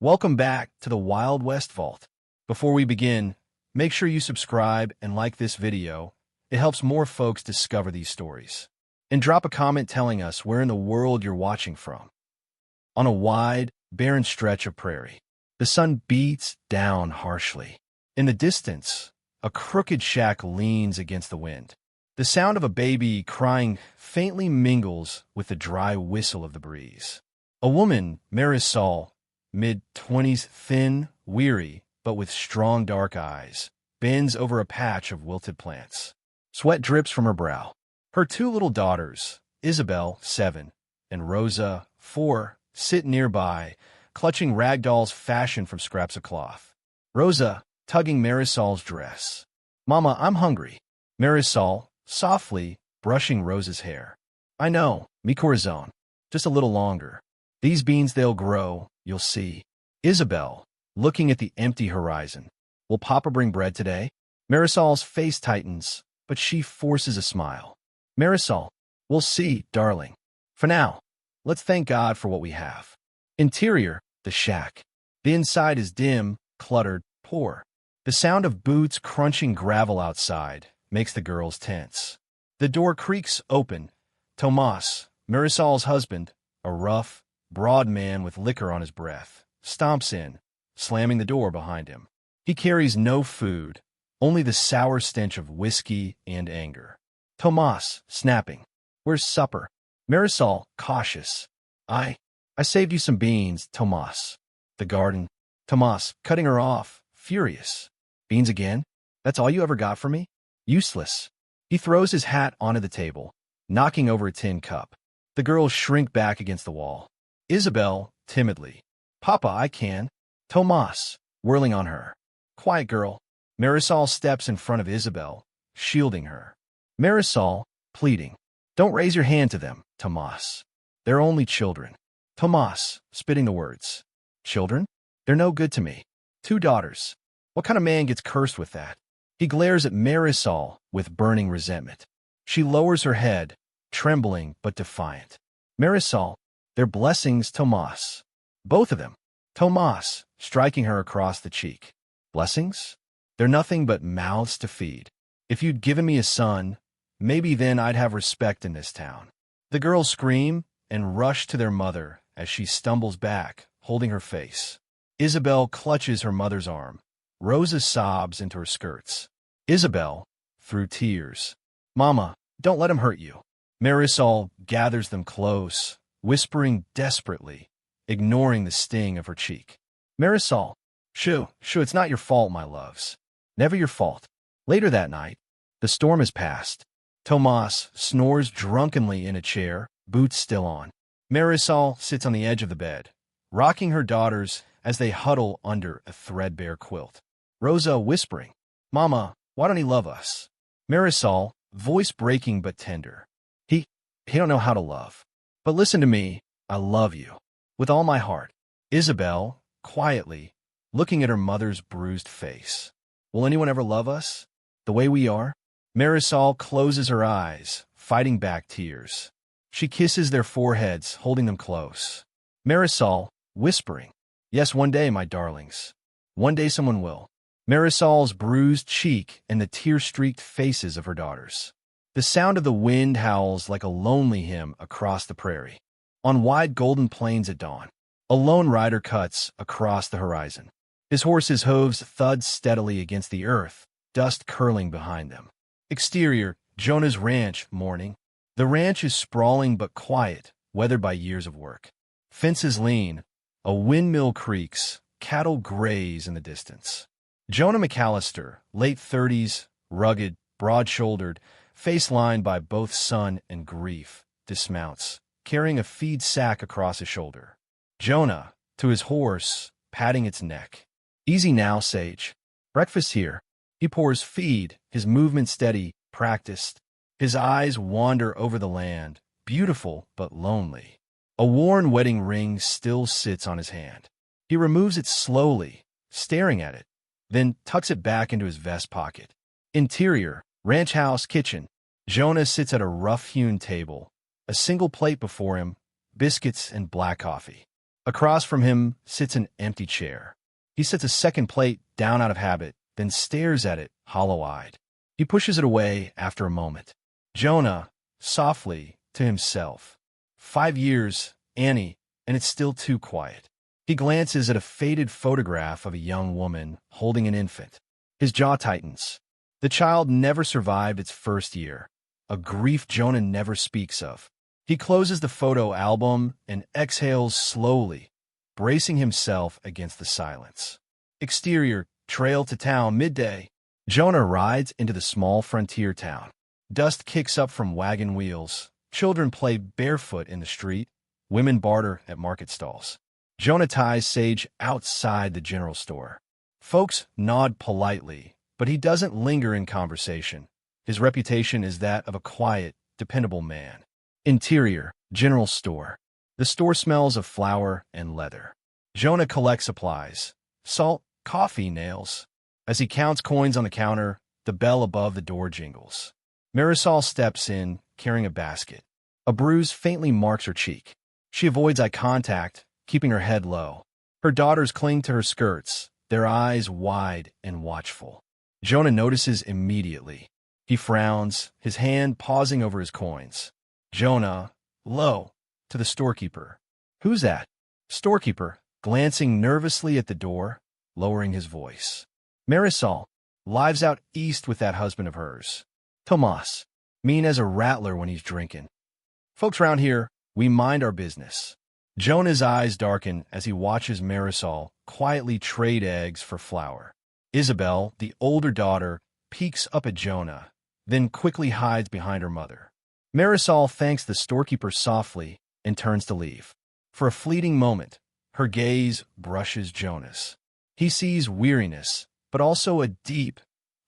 Welcome back to the Wild West Vault. Before we begin, make sure you subscribe and like this video. It helps more folks discover these stories. And drop a comment telling us where in the world you're watching from. On a wide, barren stretch of prairie, the sun beats down harshly. In the distance, a crooked shack leans against the wind. The sound of a baby crying faintly mingles with the dry whistle of the breeze. A woman, Marisol, mid-20s, thin, weary, but with strong dark eyes, bends over a patch of wilted plants. Sweat drips from her brow. Her two little daughters, Isabel, 7, and Rosa, 4, sit nearby, clutching rag dolls fashioned from scraps of cloth. Rosa, tugging Marisol's dress. "Mama, I'm hungry." Marisol, softly, brushing Rosa's hair. "I know, mi corazón. Just a little longer. These beans, they'll grow, you'll see." Isabel, looking at the empty horizon. "Will Papa bring bread today?" Marisol's face tightens, but she forces a smile. "Marisol, we'll see, darling. For now, let's thank God for what we have." Interior, the shack. The inside is dim, cluttered, poor. The sound of boots crunching gravel outside makes the girls tense. The door creaks open. Tomas, Marisol's husband, a rough, broad man with liquor on his breath, stomps in, slamming the door behind him. He carries no food, only the sour stench of whiskey and anger. Tomas, snapping, "Where's supper?" Marisol, cautious. I saved you some beans, Tomas." "The garden." Tomas, cutting her off, furious. "Beans again? That's all you ever got for me? Useless." He throws his hat onto the table, knocking over a tin cup. The girls shrink back against the wall. Isabel, timidly. "Papa, I can." Tomas, whirling on her. "Quiet, girl." Marisol steps in front of Isabel, shielding her. Marisol, pleading. "Don't raise your hand to them, Tomas. They're only children." Tomas, spitting the words. "Children? They're no good to me. 2 daughters. What kind of man gets cursed with that?" He glares at Marisol with burning resentment. She lowers her head, trembling but defiant. Marisol, "They're blessings, Tomas. Both of them." Tomas, striking her across the cheek. "Blessings? They're nothing but mouths to feed. If you'd given me a son, maybe then I'd have respect in this town." The girls scream and rush to their mother as she stumbles back, holding her face. Isabel clutches her mother's arm. Rosa sobs into her skirts. Isabel, through tears. "Mama, don't let him hurt you." Marisol gathers them close, whispering desperately, ignoring the sting of her cheek. Marisol, Shoo, it's not your fault, my loves. Never your fault." Later that night, the storm has passed. Tomas snores drunkenly in a chair, boots still on. Marisol sits on the edge of the bed, rocking her daughters as they huddle under a threadbare quilt. Rosa whispering, "Mama, why don't he love us?" Marisol, voice breaking but tender. He don't know how to love. But listen to me, I love you. With all my heart." Isabel, quietly, looking at her mother's bruised face. "Will anyone ever love us the way we are?" Marisol closes her eyes, fighting back tears. She kisses their foreheads, holding them close. Marisol, whispering, "Yes, one day, my darlings. One day someone will." Marisol's bruised cheek and the tear-streaked faces of her daughters. The sound of the wind howls like a lonely hymn across the prairie. On wide golden plains at dawn, a lone rider cuts across the horizon. His horse's hooves thud steadily against the earth, dust curling behind them. Exterior, Jonah's ranch, morning. The ranch is sprawling but quiet, weathered by years of work. Fences lean, a windmill creaks, cattle graze in the distance. Jonah McAllister, late 30s, rugged, broad-shouldered, face lined by both sun and grief, dismounts, carrying a feed sack across his shoulder. Jonah, to his horse, patting its neck. "Easy now, Sage. Breakfast here." He pours feed, his movement steady, practiced. His eyes wander over the land, beautiful but lonely. A worn wedding ring still sits on his hand. He removes it slowly, staring at it, then tucks it back into his vest pocket. Interior, ranch house, kitchen. Jonah sits at a rough-hewn table, a single plate before him, biscuits and black coffee. Across from him sits an empty chair. He sets a second plate down out of habit, then stares at it, hollow-eyed. He pushes it away after a moment. Jonah, softly, to himself. 5 years, Annie, and it's still too quiet. He glances at a faded photograph of a young woman holding an infant. His jaw tightens. The child never survived its first year, a grief Jonah never speaks of. He closes the photo album and exhales slowly, bracing himself against the silence. Exterior, trail to town, midday. Jonah rides into the small frontier town. Dust kicks up from wagon wheels. Children play barefoot in the street. Women barter at market stalls. Jonah ties sage outside the general store. Folks nod politely, but he doesn't linger in conversation. His reputation is that of a quiet, dependable man. Interior, general store. The store smells of flour and leather. Jonah collects supplies. Salt, coffee, nails. As he counts coins on the counter, the bell above the door jingles. Marisol steps in, carrying a basket. A bruise faintly marks her cheek. She avoids eye contact, keeping her head low. Her daughters cling to her skirts, their eyes wide and watchful. Jonah notices immediately. He frowns, his hand pausing over his coins. Jonah, low, to the storekeeper. Who's that? Storekeeper, glancing nervously at the door, lowering his voice. Marisol, lives out east with that husband of hers. Tomas, mean as a rattler when he's drinking. Folks round here, we mind our business. Jonah's eyes darken as he watches Marisol quietly trade eggs for flour. Isabel, the older daughter, peeks up at Jonah, then quickly hides behind her mother. Marisol thanks the storekeeper softly and turns to leave. For a fleeting moment, her gaze brushes Jonah's. He sees weariness, but also a deep,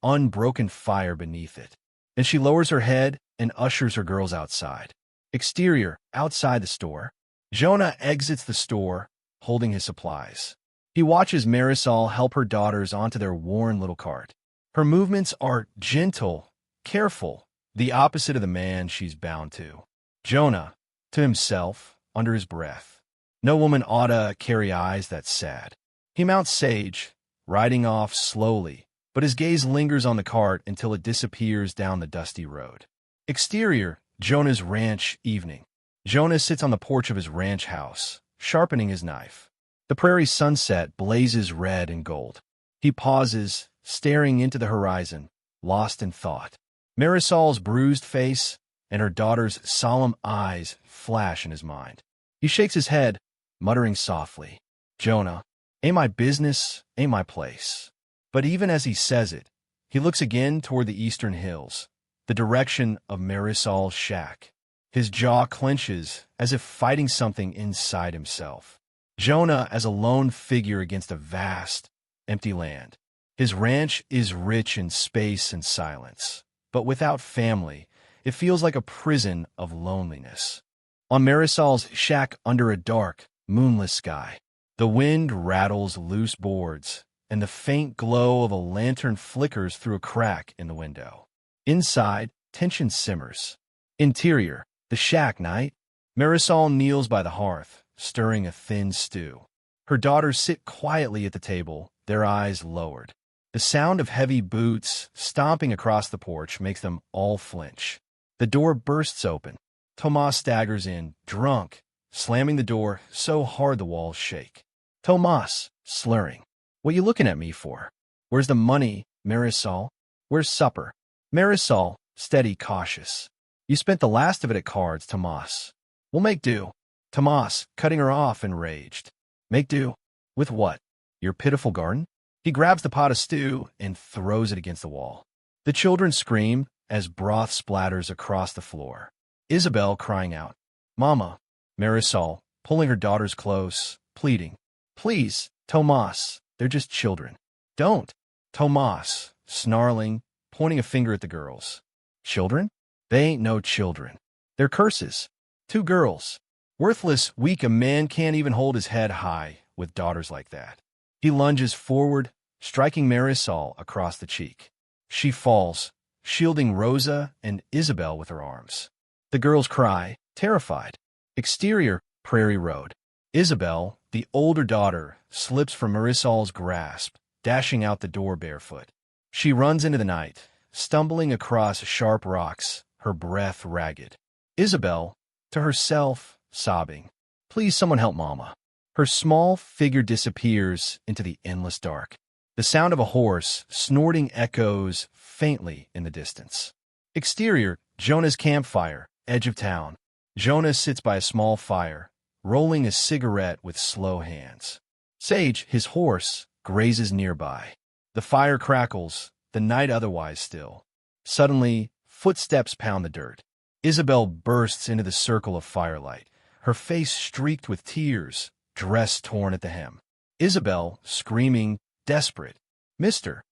unbroken fire beneath it. And she lowers her head and ushers her girls outside. Exterior, outside the store. Jonah exits the store, holding his supplies. He watches Marisol help her daughters onto their worn little cart. Her movements are gentle, careful, the opposite of the man she's bound to. Jonah, to himself, under his breath. No woman oughta carry eyes that sad. He mounts Sage, riding off slowly, but his gaze lingers on the cart until it disappears down the dusty road. Exterior, Jonah's ranch, evening. Jonah sits on the porch of his ranch house, sharpening his knife. The prairie sunset blazes red and gold. He pauses, staring into the horizon, lost in thought. Marisol's bruised face and her daughter's solemn eyes flash in his mind. He shakes his head, muttering softly, Jonah, ain't my business, ain't my place. But even as he says it, he looks again toward the eastern hills, the direction of Marisol's shack. His jaw clenches as if fighting something inside himself. Jonah as a lone figure against a vast, empty land. His ranch is rich in space and silence, but without family, it feels like a prison of loneliness. On Marisol's shack under a dark, moonless sky, the wind rattles loose boards, and the faint glow of a lantern flickers through a crack in the window. Inside, tension simmers. Interior, the shack night. Marisol kneels by the hearth, stirring a thin stew. Her daughters sit quietly at the table, their eyes lowered. The sound of heavy boots stomping across the porch makes them all flinch. The door bursts open. Tomas staggers in, drunk, slamming the door so hard the walls shake. Tomas, slurring. What you looking at me for? Where's the money, Marisol? Where's supper? Marisol, steady, cautious. You spent the last of it at cards, Tomas. We'll make do. Tomas, cutting her off, enraged. Make do? With what? Your pitiful garden? He grabs the pot of stew and throws it against the wall. The children scream as broth splatters across the floor. Isabel crying out, Mama. Marisol, pulling her daughters close, pleading, Please, Tomas, they're just children. Don't. Tomas, snarling, pointing a finger at the girls. Children? They ain't no children. They're curses. 2 girls. Worthless, weak, a man can't even hold his head high with daughters like that. He lunges forward, striking Marisol across the cheek. She falls, shielding Rosa and Isabel with her arms. The girls cry, terrified. Exterior, prairie road. Isabel, the older daughter, slips from Marisol's grasp, dashing out the door barefoot. She runs into the night, stumbling across sharp rocks, her breath ragged. Isabel, to herself, sobbing, "Please, someone help Mama." Her small figure disappears into the endless dark. The sound of a horse snorting echoes faintly in the distance. Exterior, Jonah's campfire, edge of town. Jonah sits by a small fire, rolling a cigarette with slow hands. Sage, his horse, grazes nearby. The fire crackles, the night otherwise still. Suddenly, footsteps pound the dirt. Isabel bursts into the circle of firelight, her face streaked with tears, dress torn at the hem. Isabel, screaming, desperate, Mister,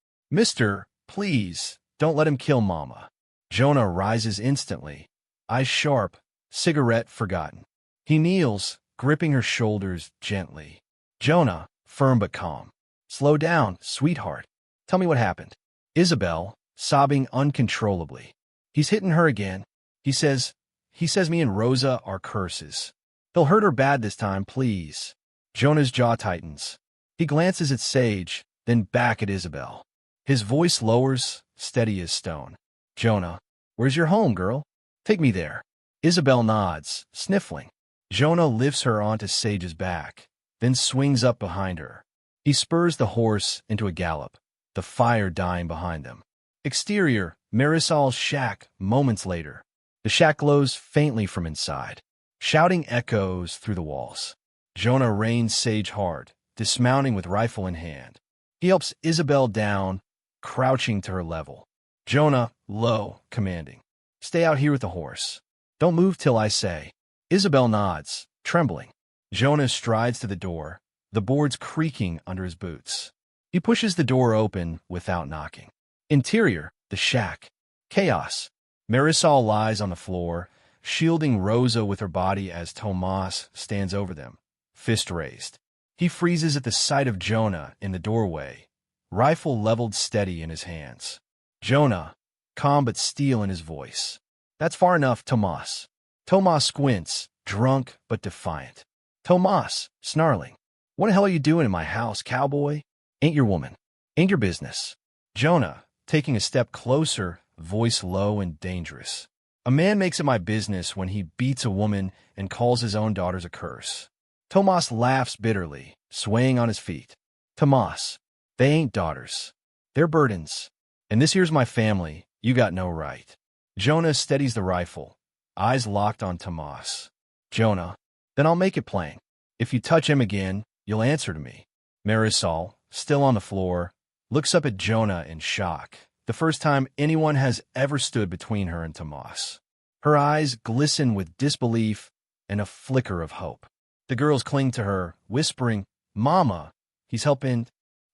please, don't let him kill Mama." Jonah rises instantly, eyes sharp, cigarette forgotten. He kneels, gripping her shoulders gently. Jonah, firm but calm. "Slow down, sweetheart. Tell me what happened." Isabel, sobbing uncontrollably. "He's hitting her again. He says me and Rosa are curses. He'll hurt her bad this time, please." Jonah's jaw tightens. He glances at Sage, then back at Isabel. His voice lowers, steady as stone. "Jonah, where's your home, girl? Take me there." Isabel nods, sniffling. Jonah lifts her onto Sage's back, then swings up behind her. He spurs the horse into a gallop, the fire dying behind them. Exterior, Marisol's shack, moments later. The shack glows faintly from inside. Shouting echoes through the walls. Jonah reins Sage hard, dismounting with rifle in hand. He helps Isabel down, crouching to her level. Jonah, low, commanding, "Stay out here with the horse. Don't move till I say." Isabel nods, trembling. Jonah strides to the door, the boards creaking under his boots. He pushes the door open without knocking. Interior, the shack. Chaos. Marisol lies on the floor, shielding Rosa with her body as Tomas stands over them, fist raised. He freezes at the sight of Jonah in the doorway, rifle leveled steady in his hands. Jonah, calm but steel in his voice. "That's far enough, Tomas." Tomas squints, drunk but defiant. Tomas, snarling, "What the hell are you doing in my house, cowboy? Ain't your woman. Ain't your business." Jonah, taking a step closer, voice low and dangerous. "A man makes it my business when he beats a woman and calls his own daughters a curse." Tomas laughs bitterly, swaying on his feet. "Tomas, they ain't daughters. They're burdens. And this here's my family. You got no right." Jonah steadies the rifle, eyes locked on Tomas. "Jonah, then I'll make it plain. If you touch him again, you'll answer to me." Marisol, still on the floor, looks up at Jonah in shock, the first time anyone has ever stood between her and Tomas. Her eyes glisten with disbelief and a flicker of hope. The girls cling to her, whispering, "Mama, he's helping."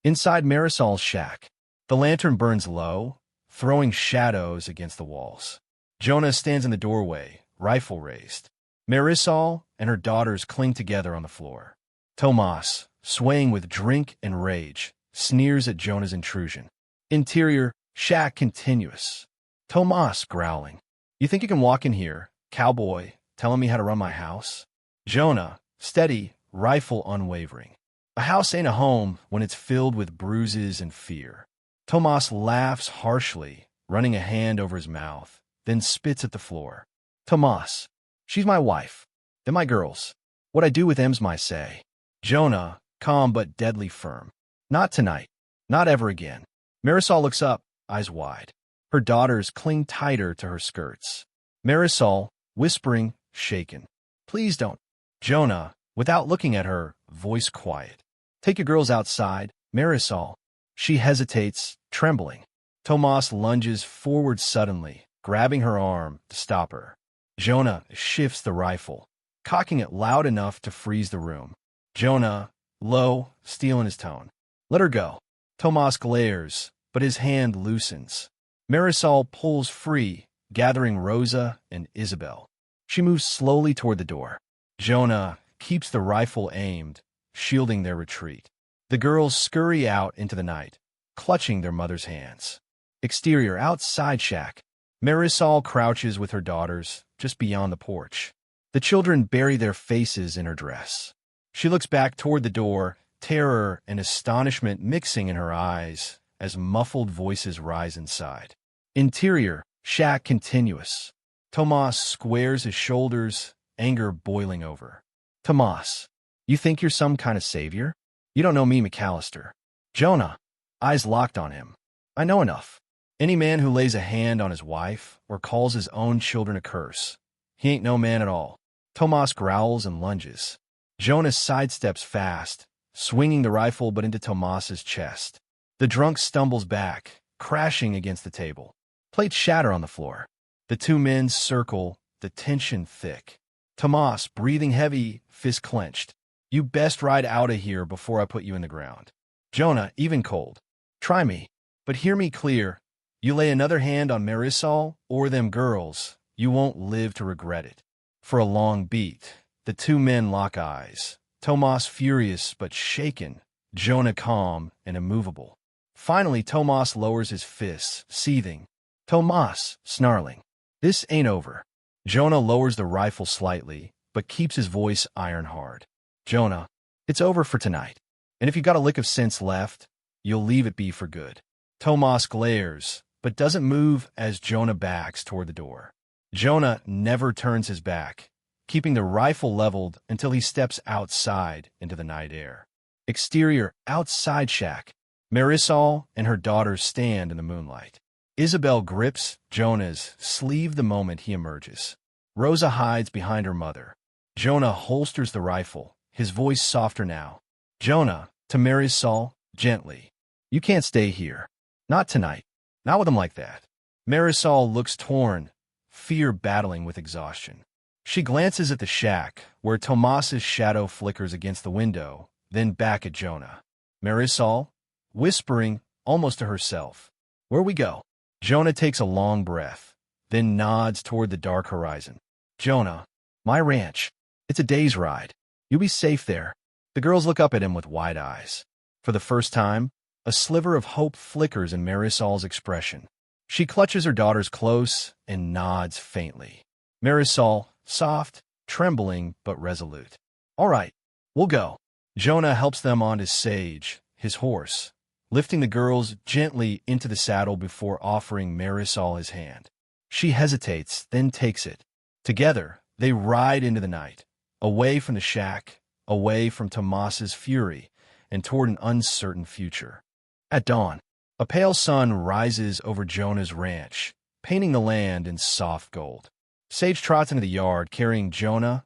Inside Marisol's shack, the lantern burns low, throwing shadows against the walls. Jonah stands in the doorway, rifle raised. Marisol and her daughters cling together on the floor. Tomas, swaying with drink and rage, sneers at Jonah's intrusion. Interior, shack continuous. Tomas growling, "You think you can walk in here, cowboy, telling me how to run my house?" Jonah, steady, rifle unwavering. "A house ain't a home when it's filled with bruises and fear." Tomas laughs harshly, running a hand over his mouth, then spits at the floor. "Tomas, she's my wife. They're my girls. What I do with them's my say." Jonah, calm but deadly firm. "Not tonight. Not ever again." Marisol looks up, eyes wide. Her daughters cling tighter to her skirts. Marisol, whispering, shaken, "Please don't." Jonah, without looking at her, voice quiet. "Take your girls outside, Marisol." She hesitates, trembling. Tomas lunges forward suddenly, grabbing her arm to stop her. Jonah shifts the rifle, cocking it loud enough to freeze the room. Jonah, low, steel in his tone, "Let her go." Tomas glares, but his hand loosens. Marisol pulls free, gathering Rosa and Isabel. She moves slowly toward the door. Jonah keeps the rifle aimed, shielding their retreat. The girls scurry out into the night, clutching their mother's hands. Exterior, outside shack. Marisol crouches with her daughters, just beyond the porch. The children bury their faces in her dress. She looks back toward the door, terror and astonishment mixing in her eyes as muffled voices rise inside. Interior, shack continuous. Tomas squares his shoulders, anger boiling over. Tomas, you think you're some kind of savior? You don't know me, McAllister. Jonah, eyes locked on him. I know enough. Any man who lays a hand on his wife or calls his own children a curse, he ain't no man at all. Tomas growls and lunges. Jonah sidesteps fast, swinging the rifle but into Tomas's chest. The drunk stumbles back, crashing against the table. Plates shatter on the floor. The two men circle, the tension thick. Tomas, breathing heavy, fist clenched. You best ride out of here before I put you in the ground. Jonah, even cold. Try me, but hear me clear. You lay another hand on Marisol or them girls, you won't live to regret it. For a long beat, the two men lock eyes. Tomas furious but shaken, Jonah calm and immovable. Finally, Tomas lowers his fists, seething. Tomas, snarling. This ain't over. Jonah lowers the rifle slightly, but keeps his voice iron hard. Jonah, it's over for tonight. And if you got a lick of sense left, you'll leave it be for good. Tomas glares, but doesn't move as Jonah backs toward the door. Jonah never turns his back, keeping the rifle leveled until he steps outside into the night air. Exterior, outside shack. Marisol and her daughters stand in the moonlight. Isabel grips Jonah's sleeve the moment he emerges. Rosa hides behind her mother. Jonah holsters the rifle, his voice softer now. Jonah, to Marisol, gently. You can't stay here. Not tonight. Not with him like that. Marisol looks torn, fear battling with exhaustion. She glances at the shack, where Tomas's shadow flickers against the window, then back at Jonah. Marisol, whispering, almost to herself. Where we go? Jonah takes a long breath, then nods toward the dark horizon. Jonah, my ranch. It's a day's ride. You'll be safe there. The girls look up at him with wide eyes. For the first time, a sliver of hope flickers in Marisol's expression. She clutches her daughters close and nods faintly. Marisol, soft, trembling, but resolute. All right, we'll go. Jonah helps them onto Sage, his horse, lifting the girls gently into the saddle before offering Marisol his hand. She hesitates, then takes it. Together, they ride into the night, away from the shack, away from Tomas's fury, and toward an uncertain future. At dawn, a pale sun rises over Jonah's ranch, painting the land in soft gold. Sage trots into the yard carrying Jonah,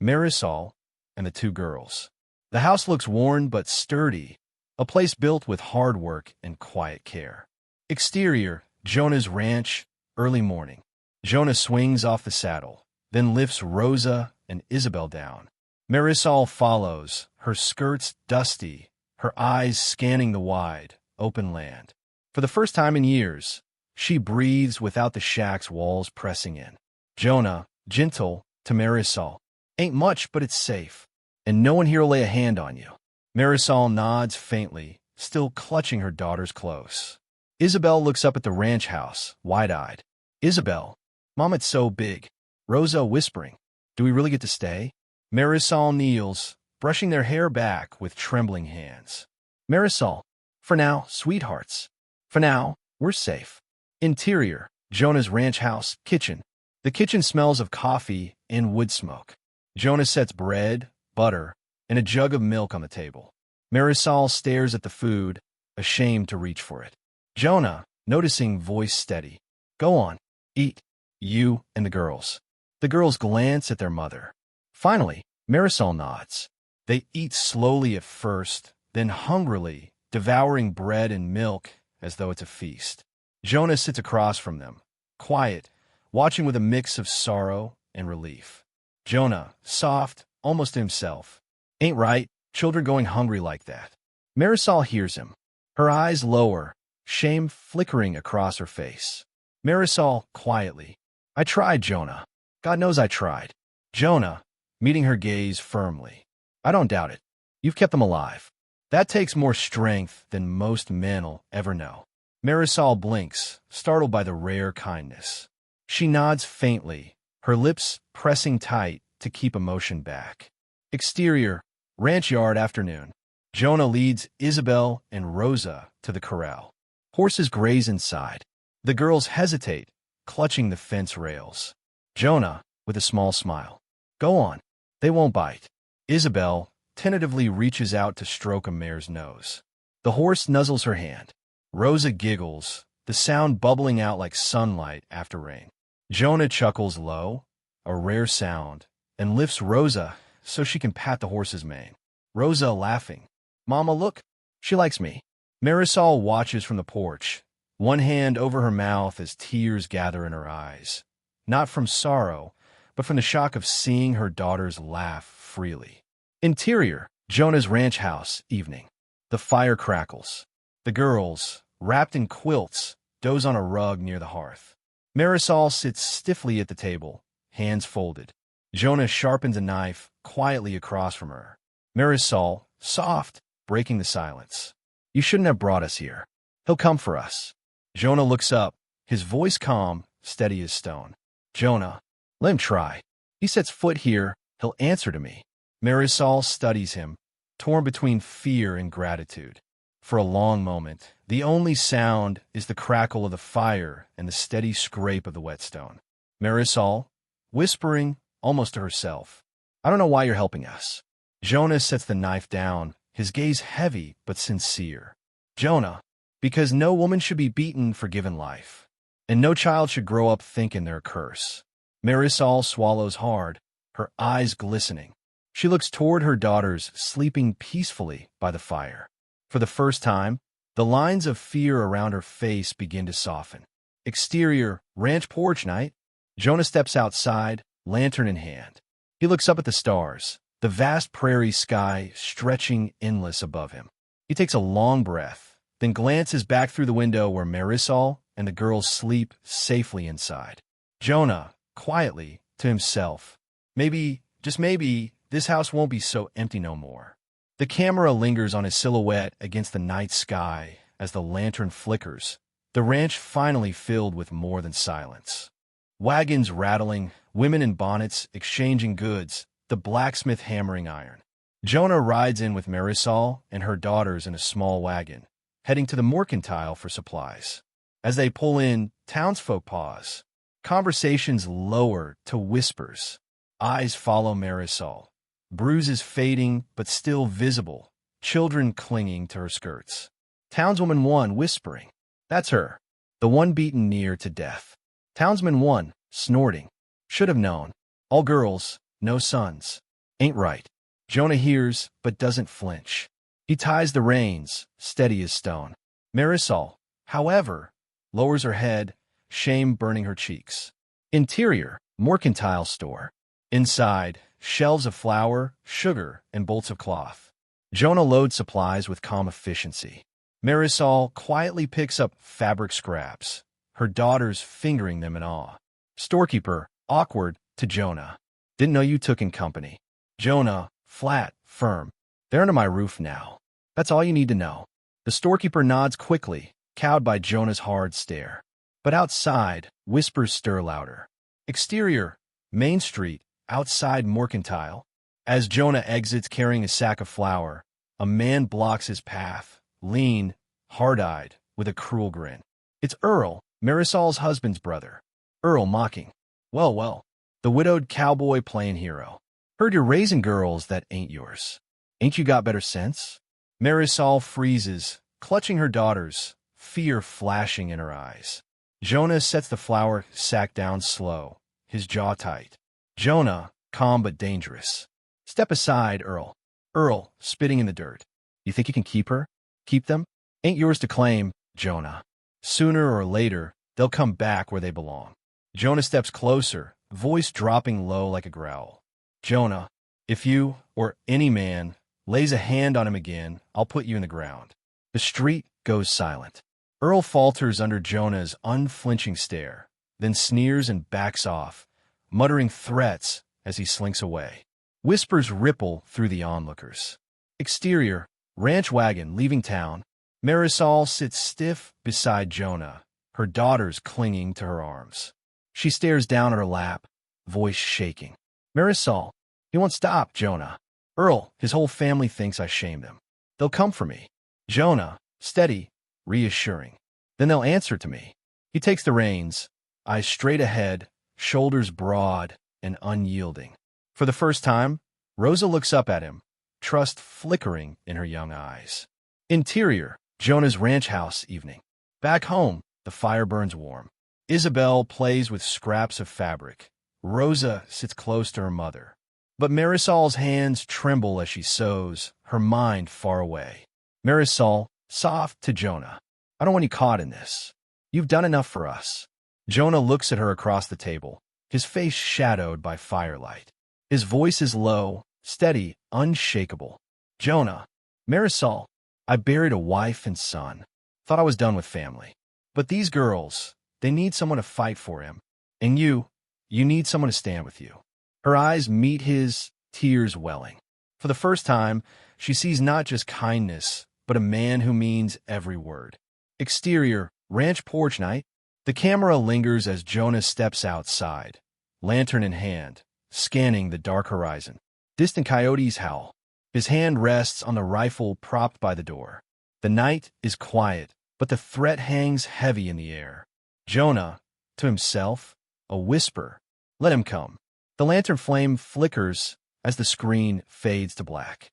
Marisol, and the two girls. The house looks worn but sturdy, a place built with hard work and quiet care. Exterior, Jonah's ranch, early morning. Jonah swings off the saddle, then lifts Rosa and Isabel down. Marisol follows, her skirts dusty, her eyes scanning the wide, open land. For the first time in years, she breathes without the shack's walls pressing in. Jonah, gentle, to Marisol. Ain't much, but it's safe. And no one here will lay a hand on you. Marisol nods faintly, still clutching her daughters close. Isabel looks up at the ranch house, wide-eyed. Isabel, Mom, it's so big. Rosa whispering. Do we really get to stay? Marisol kneels, brushing their hair back with trembling hands. Marisol, for now, sweethearts. For now, we're safe. Interior, Jonah's ranch house, kitchen. The kitchen smells of coffee and wood smoke. Jonah sets bread, butter, and a jug of milk on the table. Marisol stares at the food, ashamed to reach for it. Jonah, noticing voice steady. Go on, eat. You and the girls. The girls glance at their mother. Finally, Marisol nods. They eat slowly at first, then hungrily, devouring bread and milk as though it's a feast. Jonah sits across from them, quiet, watching with a mix of sorrow and relief. Jonah, soft, almost to himself. Ain't right, children going hungry like that. Marisol hears him. Her eyes lower, shame flickering across her face. Marisol, quietly. I tried, Jonah. God knows I tried. Jonah, meeting her gaze firmly. I don't doubt it. You've kept them alive. That takes more strength than most men'll ever know. Marisol blinks, startled by the rare kindness. She nods faintly, her lips pressing tight to keep emotion back. Exterior, Ranch yard afternoon. Jonah leads Isabel and Rosa to the corral. Horses graze inside. The girls hesitate, clutching the fence rails. Jonah, with a small smile. Go on. They won't bite. Isabel tentatively reaches out to stroke a mare's nose. The horse nuzzles her hand. Rosa giggles, the sound bubbling out like sunlight after rain. Jonah chuckles low, a rare sound, and lifts Rosa so she can pat the horse's mane. Rosa laughing. Mama, look. She likes me. Marisol watches from the porch, one hand over her mouth as tears gather in her eyes. Not from sorrow, but from the shock of seeing her daughters laugh freely. Interior, Jonah's ranch house, evening. The fire crackles. The girls, wrapped in quilts, doze on a rug near the hearth. Marisol sits stiffly at the table, hands folded. Jonah sharpens a knife quietly across from her. Marisol, soft, breaking the silence. You shouldn't have brought us here. He'll come for us. Jonah looks up, his voice calm, steady as stone. Jonah, let him try. He sets foot here, he'll answer to me. Marisol studies him, torn between fear and gratitude. For a long moment, the only sound is the crackle of the fire and the steady scrape of the whetstone. Marisol, whispering, almost to herself, I don't know why you're helping us. Jonah sets the knife down, his gaze heavy but sincere. Jonah, because no woman should be beaten for giving life, and no child should grow up thinking they're a curse. Marisol swallows hard, her eyes glistening. She looks toward her daughters sleeping peacefully by the fire. For the first time, the lines of fear around her face begin to soften. Exterior, ranch porch night. Jonah steps outside, lantern in hand. He looks up at the stars, the vast prairie sky stretching endless above him. He takes a long breath, then glances back through the window where Marisol and the girls sleep safely inside. Jonah, quietly, to himself, maybe, just maybe, this house won't be so empty no more. The camera lingers on his silhouette against the night sky as the lantern flickers, the ranch finally filled with more than silence. Wagons rattling, women in bonnets exchanging goods, the blacksmith hammering iron. Jonah rides in with Marisol and her daughters in a small wagon, heading to the mercantile for supplies. As they pull in, townsfolk pause. Conversations lower to whispers. Eyes follow Marisol. Bruises fading but still visible. Children clinging to her skirts. Townswoman 1 whispering. That's her. The one beaten near to death. Townsman 1 snorting. Should have known. All girls, no sons. Ain't right. Jonah hears but doesn't flinch. He ties the reins, steady as stone. Marisol, however, lowers her head, shame burning her cheeks. Interior, mercantile store. Inside, shelves of flour, sugar, and bolts of cloth. Jonah loads supplies with calm efficiency. Marisol quietly picks up fabric scraps, her daughters fingering them in awe. Storekeeper, awkward, to Jonah. Didn't know you took in company. Jonah, flat, firm. They're under my roof now. That's all you need to know. The storekeeper nods quickly, cowed by Jonah's hard stare. But outside, whispers stir louder. Exterior, Main Street, outside mercantile. As Jonah exits carrying a sack of flour, a man blocks his path, lean, hard-eyed, with a cruel grin. It's Earl, Marisol's husband's brother. Earl mocking. Well, well, the widowed cowboy playing hero. Heard you're raising girls that ain't yours. Ain't you got better sense? Marisol freezes, clutching her daughters, fear flashing in her eyes. Jonah sets the flour sack down slow, his jaw tight. Jonah, calm but dangerous. Step aside, Earl. Earl, spitting in the dirt. You think you can keep her? Keep them? Ain't yours to claim, Jonah. Sooner or later, they'll come back where they belong. Jonah steps closer, voice dropping low like a growl. Jonah, if you, or any man, lays a hand on him again, I'll put you in the ground. The street goes silent. Earl falters under Jonah's unflinching stare, then sneers and backs off, muttering threats as he slinks away. Whispers ripple through the onlookers. Exterior, ranch wagon leaving town. Marisol sits stiff beside Jonah, her daughters clinging to her arms. She stares down at her lap, voice shaking. Marisol, he won't stop, Jonah. Earl, his whole family thinks I shamed them. They'll come for me. Jonah, steady, reassuring. Then they'll answer to me. He takes the reins, eyes straight ahead, shoulders broad and unyielding. For the first time, Rosa looks up at him, trust flickering in her young eyes. Interior, Jonah's ranch house evening. Back home, the fire burns warm. Isabel plays with scraps of fabric. Rosa sits close to her mother. But Marisol's hands tremble as she sews, her mind far away. Marisol, soft to Jonah. I don't want you caught in this. You've done enough for us. Jonah looks at her across the table, his face shadowed by firelight. His voice is low, steady, unshakable. Jonah, Marisol, I buried a wife and son. Thought I was done with family. But these girls, they need someone to fight for him. And you need someone to stand with you. Her eyes meet his, tears welling. For the first time, she sees not just kindness, but a man who means every word. Exterior, ranch porch night. The camera lingers as Jonah steps outside, lantern in hand, scanning the dark horizon. Distant coyotes howl. His hand rests on the rifle propped by the door. The night is quiet, but the threat hangs heavy in the air. Jonah, to himself, a whisper, let him come. The lantern flame flickers as the screen fades to black.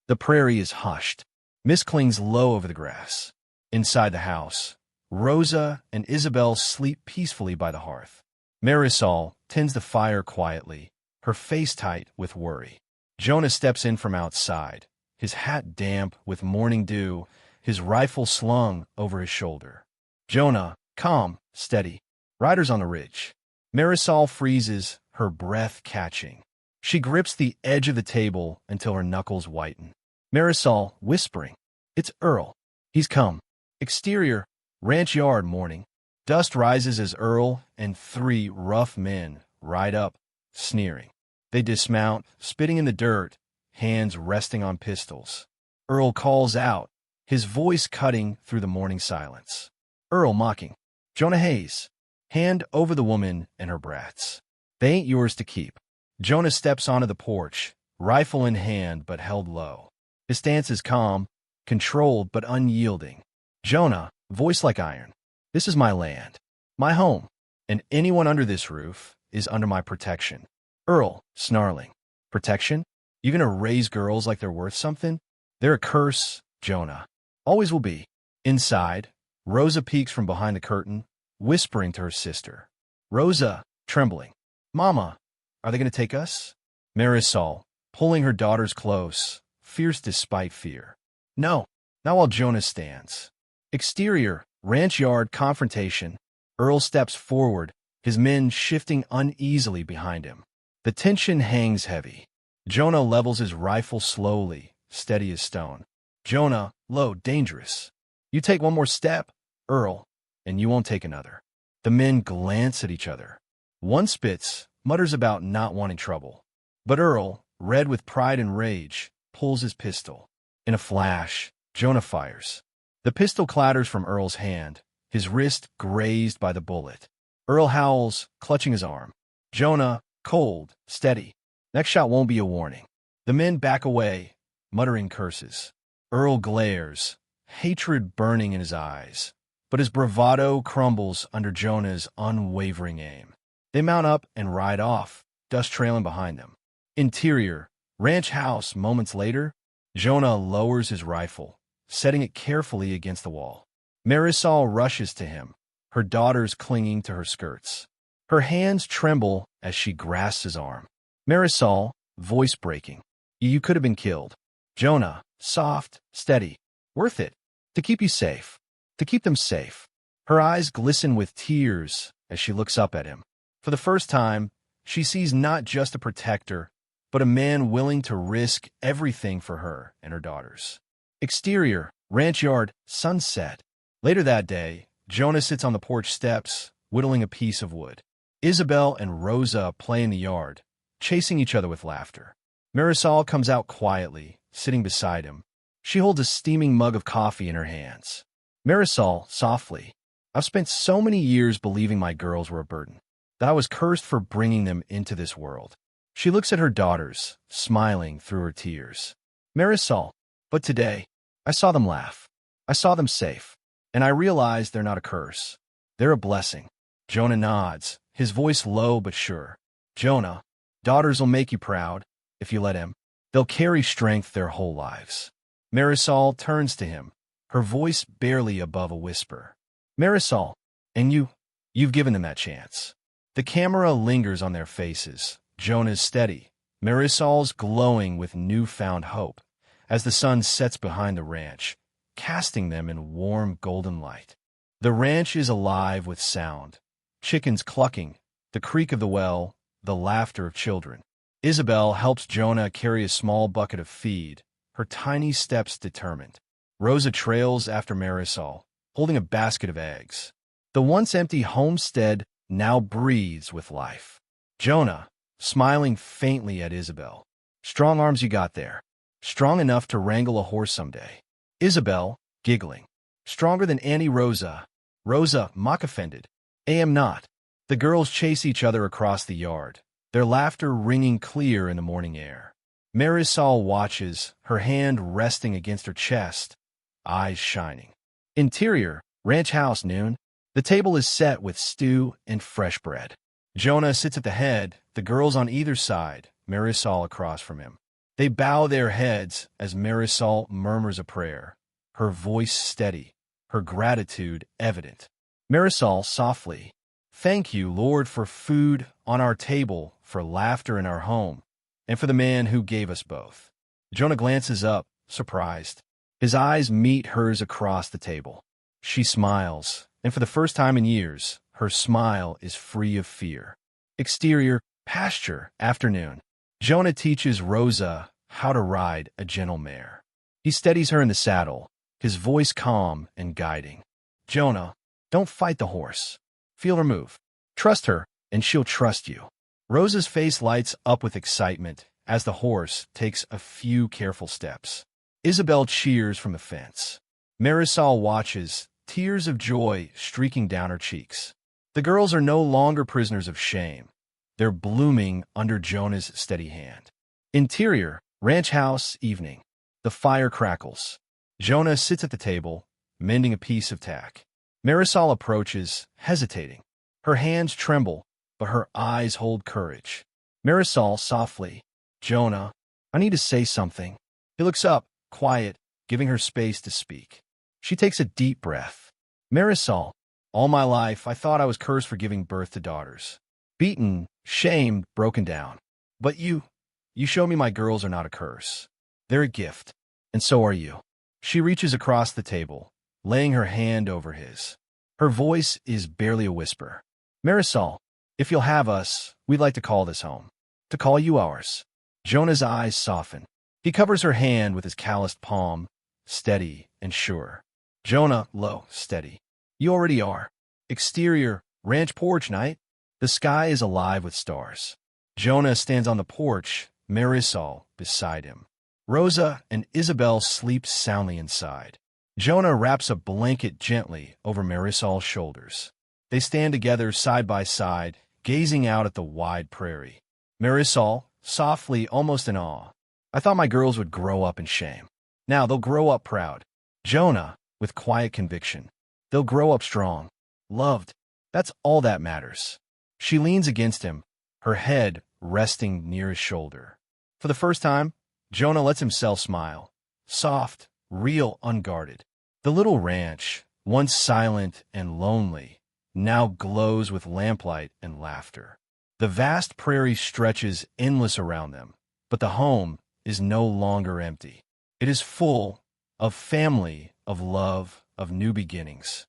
The prairie is hushed. Mist clings low over the grass. Inside the house, Rosa and Isabel sleep peacefully by the hearth. Marisol tends the fire quietly, her face tight with worry. Jonah steps in from outside, his hat damp with morning dew, his rifle slung over his shoulder. Jonah, calm, steady. Riders on the ridge. Marisol freezes, her breath catching. She grips the edge of the table until her knuckles whiten. Marisol, whispering, it's Earl. He's come. Exterior, ranch yard morning. Dust rises as Earl and 3 rough men ride up, sneering. They dismount, spitting in the dirt, hands resting on pistols. Earl calls out, his voice cutting through the morning silence. Earl mocking. Jonah Hayes. Hand over the woman and her brats. They ain't yours to keep. Jonah steps onto the porch, rifle in hand but held low. His stance is calm, controlled but unyielding. Jonah, voice like iron. This is my land, my home, and anyone under this roof is under my protection. Earl, snarling. Protection? You gonna raise girls like they're worth something? They're a curse, Jonah. Always will be. Inside, Rosa peeks from behind the curtain, whispering to her sister. Rosa, trembling. Mama, are they gonna take us? Marisol, pulling her daughters close, fierce despite fear. No, not while Jonah stands. Exterior, ranch yard confrontation. Earl steps forward, his men shifting uneasily behind him. The tension hangs heavy. Jonah levels his rifle slowly, steady as stone. Jonah, low, dangerous. You take one more step, Earl, and you won't take another. The men glance at each other. One spits, mutters about not wanting trouble. But Earl, red with pride and rage, pulls his pistol. In a flash, Jonah fires. The pistol clatters from Earl's hand, his wrist grazed by the bullet. Earl howls, clutching his arm. Jonah, cold, steady. Next shot won't be a warning. The men back away, muttering curses. Earl glares, hatred burning in his eyes. But his bravado crumbles under Jonah's unwavering aim. They mount up and ride off, dust trailing behind them. Interior, ranch house moments later, Jonah lowers his rifle, setting it carefully against the wall. Marisol rushes to him, her daughters clinging to her skirts. Her hands tremble as she grasps his arm. Marisol, voice breaking. You could have been killed. Jonah, soft, steady. Worth it. To keep you safe. To keep them safe. Her eyes glisten with tears as she looks up at him. For the first time, she sees not just a protector, but a man willing to risk everything for her and her daughters. Exterior, ranch yard, sunset. Later that day, Jonah sits on the porch steps, whittling a piece of wood. Isabel and Rosa play in the yard, chasing each other with laughter. Marisol comes out quietly, sitting beside him. She holds a steaming mug of coffee in her hands. Marisol, softly, I've spent so many years believing my girls were a burden, that I was cursed for bringing them into this world. She looks at her daughters, smiling through her tears. Marisol, but today, I saw them laugh. I saw them safe. And I realized they're not a curse. They're a blessing. Jonah nods, his voice low but sure. Jonah, daughters will make you proud, if you let him. They'll carry strength their whole lives. Marisol turns to him, her voice barely above a whisper. Marisol, and you've given them that chance. The camera lingers on their faces. Jonah's steady, Marisol's glowing with newfound hope, as the sun sets behind the ranch, casting them in warm golden light. The ranch is alive with sound. Chickens clucking, the creak of the well, the laughter of children. Isabel helps Jonah carry a small bucket of feed, her tiny steps determined. Rosa trails after Marisol, holding a basket of eggs. The once empty homestead now breathes with life. Jonah, smiling faintly at Isabel. Strong arms you got there. Strong enough to wrangle a horse someday. Isabel, giggling. Stronger than Auntie Rosa. Rosa, mock offended. Am not. The girls chase each other across the yard, their laughter ringing clear in the morning air. Marisol watches, her hand resting against her chest, eyes shining. Interior, ranch house noon. The table is set with stew and fresh bread. Jonah sits at the head, the girls on either side, Marisol across from him. They bow their heads as Marisol murmurs a prayer, her voice steady, her gratitude evident. Marisol softly, thank you, Lord, for food on our table, for laughter in our home, and for the man who gave us both. Jonah glances up, surprised. His eyes meet hers across the table. She smiles, and for the first time in years, her smile is free of fear. Exterior, pasture, afternoon. Jonah teaches Rosa how to ride a gentle mare. He steadies her in the saddle, his voice calm and guiding. Jonah, don't fight the horse. Feel her move. Trust her, and she'll trust you. Rosa's face lights up with excitement as the horse takes a few careful steps. Isabel cheers from the fence. Marisol watches, tears of joy streaking down her cheeks. The girls are no longer prisoners of shame. They're blooming under Jonah's steady hand. Interior, ranch house, evening. The fire crackles. Jonah sits at the table, mending a piece of tack. Marisol approaches, hesitating. Her hands tremble, but her eyes hold courage. Marisol softly, Jonah, I need to say something. He looks up, quiet, giving her space to speak. She takes a deep breath. Marisol, all my life I thought I was cursed for giving birth to daughters. Beaten, shamed, broken down. But you show me my girls are not a curse. They're a gift, and so are you. She reaches across the table, laying her hand over his. Her voice is barely a whisper. Marisol, if you'll have us, we'd like to call this home. To call you ours. Jonah's eyes soften. He covers her hand with his calloused palm, steady and sure. Jonah, low, steady. You already are. Exterior, ranch porch night. The sky is alive with stars. Jonah stands on the porch, Marisol beside him. Rosa and Isabel sleep soundly inside. Jonah wraps a blanket gently over Marisol's shoulders. They stand together side by side, gazing out at the wide prairie. Marisol, softly, almost in awe. I thought my girls would grow up in shame. Now they'll grow up proud. Jonah, with quiet conviction. They'll grow up strong. Loved. That's all that matters. She leans against him, her head resting near his shoulder. For the first time, Jonah lets himself smile. Soft, real, unguarded. The little ranch, once silent and lonely, now glows with lamplight and laughter. The vast prairie stretches endless around them, but the home is no longer empty. It is full of family, of love, of new beginnings.